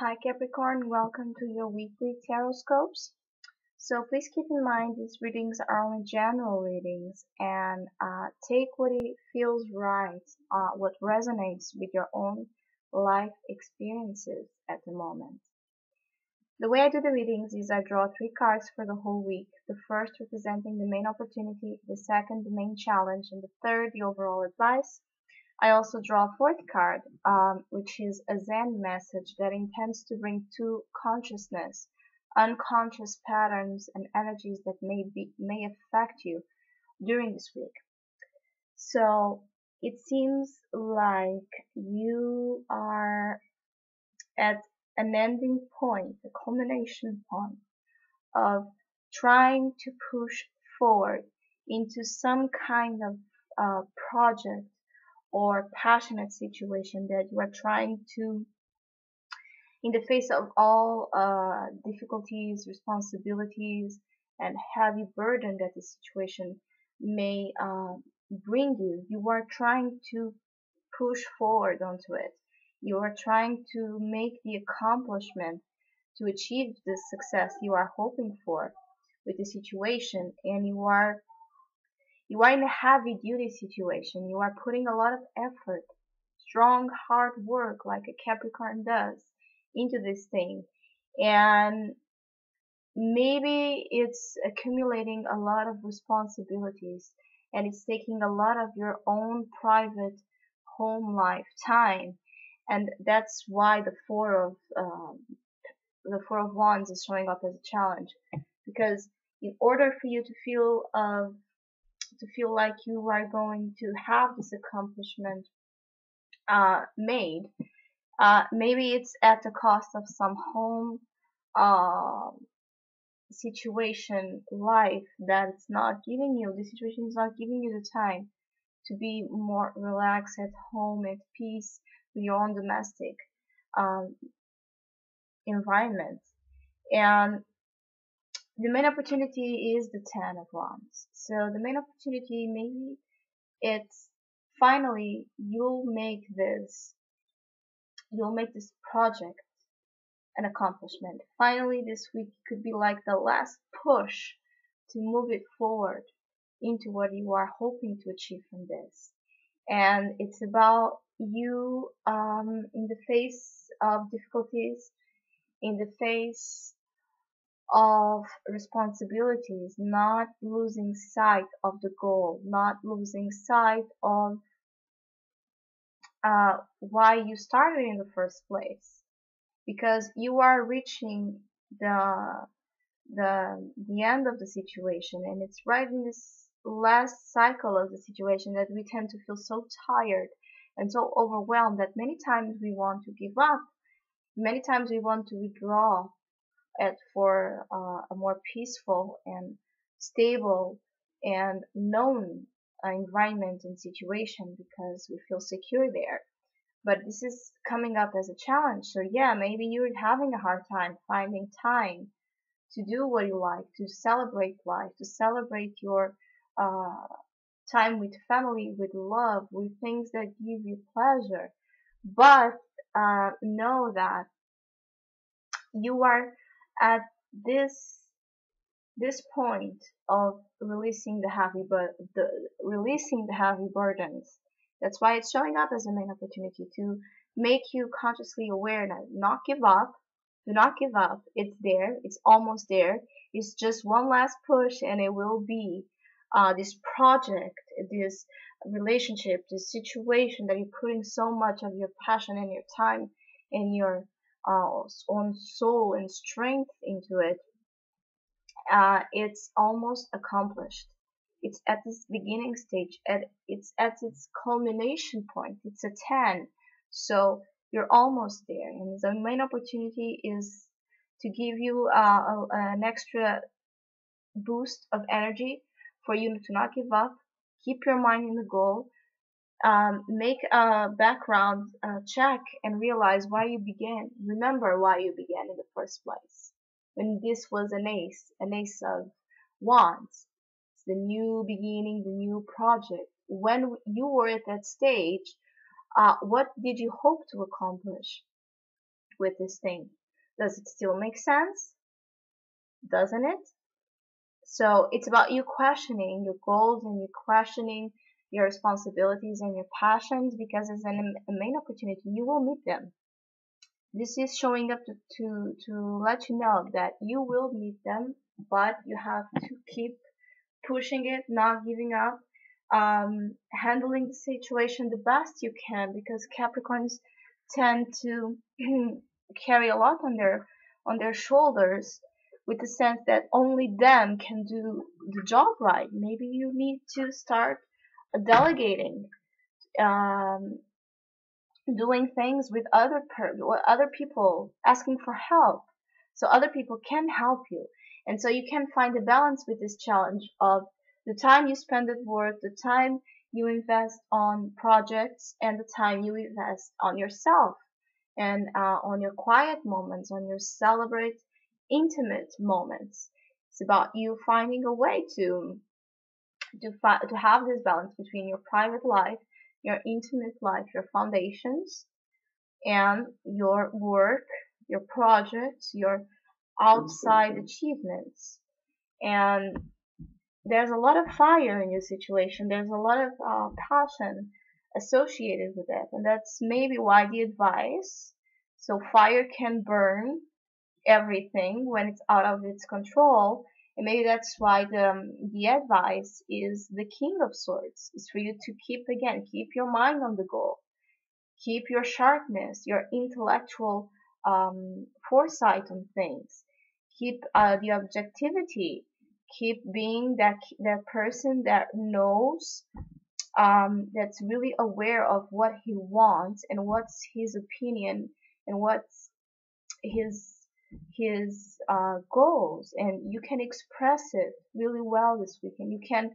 Hi Capricorn, welcome to your weekly tarot scopes. So please keep in mind these readings are only general readings and take what it feels right, what resonates with your own life experiences at the moment. The way I do the readings is I draw three cards for the whole week. The first representing the main opportunity, the second the main challenge, and the third the overall advice. I also draw a fourth card, which is a Zen message that intends to bring to consciousness unconscious patterns and energies that may affect you during this week. So it seems like you are at an ending point, a culmination point of trying to push forward into some kind of project or passionate situation that you are trying to, in the face of all difficulties, responsibilities, and heavy burden that the situation may bring you, you are trying to push forward onto it. You are trying to make the accomplishment to achieve the success you are hoping for with the situation, and you are in a heavy duty situation. You are putting a lot of effort, strong, hard work like a Capricorn does into this thing. And maybe it's accumulating a lot of responsibilities and it's taking a lot of your own private home life time. And that's why the Four of Wands is showing up as a challenge, because in order for you to feel like you are going to have this accomplishment made, maybe it's at the cost of some home uh, situation, life that it's not giving you. The situation is not giving you the time to be more relaxed at home, at peace with your own domestic um, environment. And the main opportunity is the Ten of Wands. So the main opportunity, maybe it's finally you'll make this project an accomplishment. Finally, this week could be like the last push to move it forward into what you are hoping to achieve from this. And it's about you, in the face of difficulties, in the face of responsibilities, not losing sight of the goal, not losing sight of why you started in the first place, because you are reaching the end of the situation, and it's right in this last cycle of the situation that we tend to feel so tired and so overwhelmed that many times we want to give up, many times we want to withdraw it for a more peaceful and stable and known environment and situation because we feel secure there. But this is coming up as a challenge. So yeah, maybe you're having a hard time finding time to do what you like, to celebrate life, to celebrate your uh, time with family, with love, with things that give you pleasure. But know that you are at this this point of releasing the heavy burdens. That's why it's showing up as a main opportunity to make you consciously aware that not give up. Do not give up. It's there. It's almost there. It's just one last push, and it will be this project, this relationship, this situation that you're putting so much of your passion and your time and your own soul and strength into it. It's almost accomplished. It's at this beginning stage, it's at its culmination point. It's a 10. So you're almost there. And the main opportunity is to give you an extra boost of energy for you to not give up. Keep your mind in the goal. Make a background check and realize why you began. Remember why you began in the first place. When this was an ace of wands, it's the new beginning, the new project. When you were at that stage, what did you hope to accomplish? with this thing? Does it still make sense? Doesn't it? So it's about you questioning your goals and you questioning your responsibilities and your passions, because as a main opportunity, you will meet them. This is showing up to let you know that you will meet them, but you have to keep pushing it, not giving up, handling the situation the best you can, because Capricorns tend to carry a lot on their shoulders, with the sense that only them can do the job right. Maybe you need to start delegating, um, doing things with other people, asking for help, so other people can help you. And so you can find a balance with this challenge of the time you spend at work, the time you invest on projects, and the time you invest on yourself, and on your quiet moments, on your celebrate intimate moments. It's about you finding a way to have this balance between your private life, your intimate life, your foundations, and your work, your projects, your outside achievements. And there's a lot of fire in your situation. There's a lot of passion associated with it, and that's maybe why the advice. So fire can burn everything when it's out of its control, and maybe that's why the advice is the King of Swords. Is for you to keep your mind on the goal, keep your sharpness, your intellectual foresight on things, keep the objectivity, keep being that person that knows, that's really aware of what he wants and what's his opinion and what's his goals, and you can express it really well this weekend. You can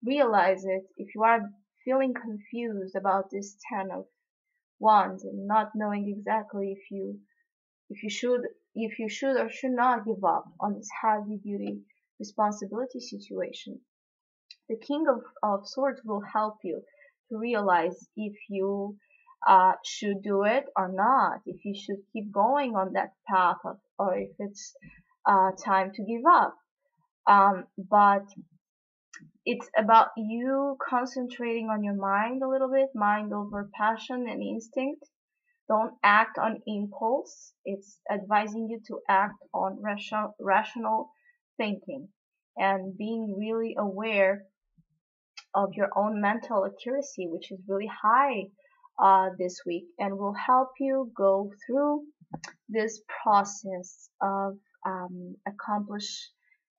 realize it if you are feeling confused about this 10 of Wands and not knowing exactly if you should or should not give up on this heavy duty responsibility situation. The King of Swords will help you to realize if you should do it or not, if you should keep going on that path, or if it's time to give up. But it's about you concentrating on your mind a little bit, mind over passion and instinct. Don't act on impulse. It's advising you to act on rational thinking and being really aware of your own mental accuracy, which is really high this week, and will help you go through this process of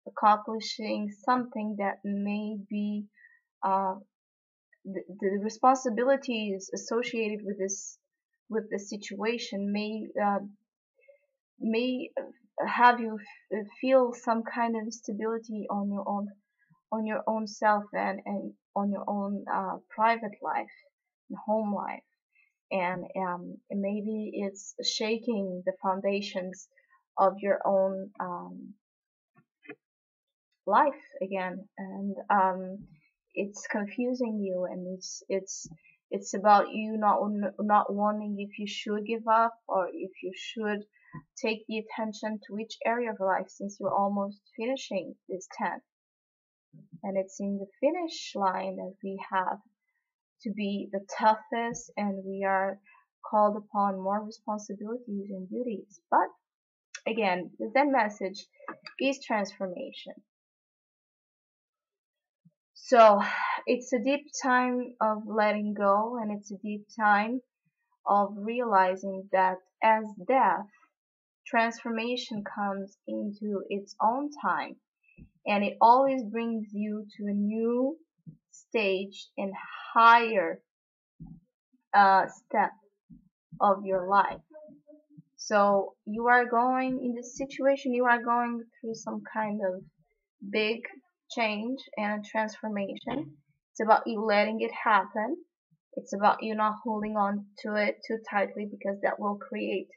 accomplishing something that may be uh, the responsibilities associated with this situation may have you feel some kind of instability on your own self, and on your own private life and home life, and maybe it's shaking the foundations of your own life again, and it's confusing you, and it's about you not wanting if you should give up or if you should take the attention to which area of life, since you're almost finishing this 10, and it's in the finish line that we have to be the toughest, and we are called upon more responsibilities and duties. But again, the Zen message is transformation. So it's a deep time of letting go, and it's a deep time of realizing that as death, transformation comes into its own time, and it always brings you to a new stage and higher step of your life. So you are going in this situation, you are going through some kind of big change and a transformation. It's about you letting it happen. It's about you not holding on to it too tightly, because that will create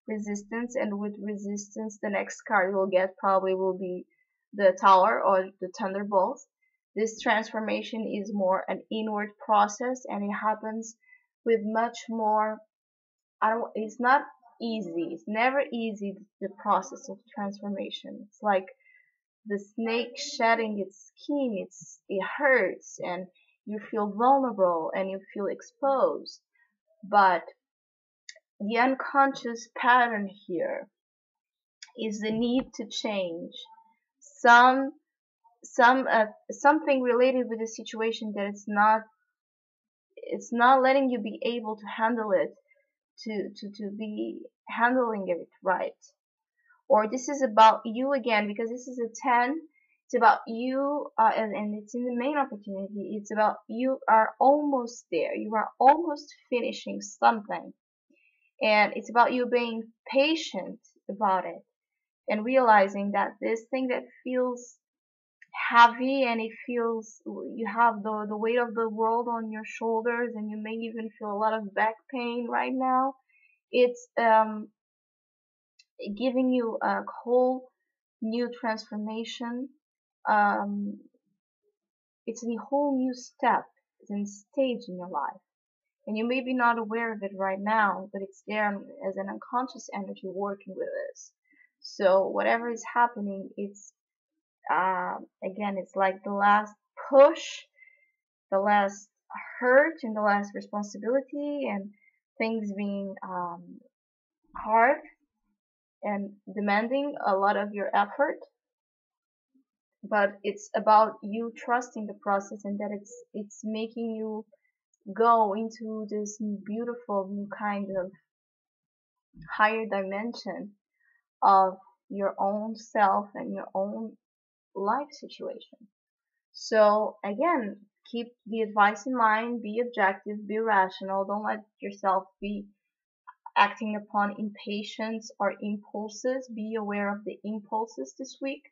resistance, and with resistance, the next card you'll get probably will be the Tower or the Thunderbolt. This transformation is more an inward process, and it happens with much more, it's not easy. It's never easy, the process of transformation. It's like the snake shedding its skin. It hurts and you feel vulnerable and you feel exposed. But the unconscious pattern here is the need to change some something related with the situation that it's not letting you be able to handle it, to be handling it right. Or this is about you again, because this is a 10. It's about you, and it's in the main opportunity. It's about you are almost there. You are almost finishing something, and it's about you being patient about it and realizing that this thing that feels heavy, and it feels you have the weight of the world on your shoulders, and you may even feel a lot of back pain right now. It's giving you a whole new transformation. um, it's a whole new step and stage in your life, and you may be not aware of it right now, but it's there as an unconscious energy working with us. So whatever is happening, it's again, it's like the last push, the last hurt, and the last responsibility, and things being hard and demanding a lot of your effort. But it's about you trusting the process, and that it's making you go into this beautiful new kind of higher dimension of your own self and your own life situation. So again, keep the advice in mind, be objective, be rational, don't let yourself be acting upon impatience or impulses. Be aware of the impulses this week.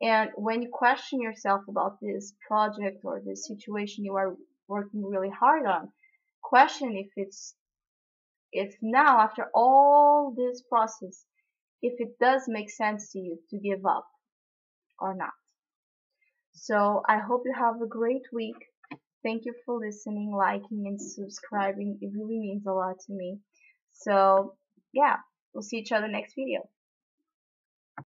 And when you question yourself about this project or this situation you are working really hard on, question if now, after all this process, if it does make sense to you to give up or not. So I hope you have a great week. Thank you for listening, liking, and subscribing. It really means a lot to me. So yeah, we'll see each other next video.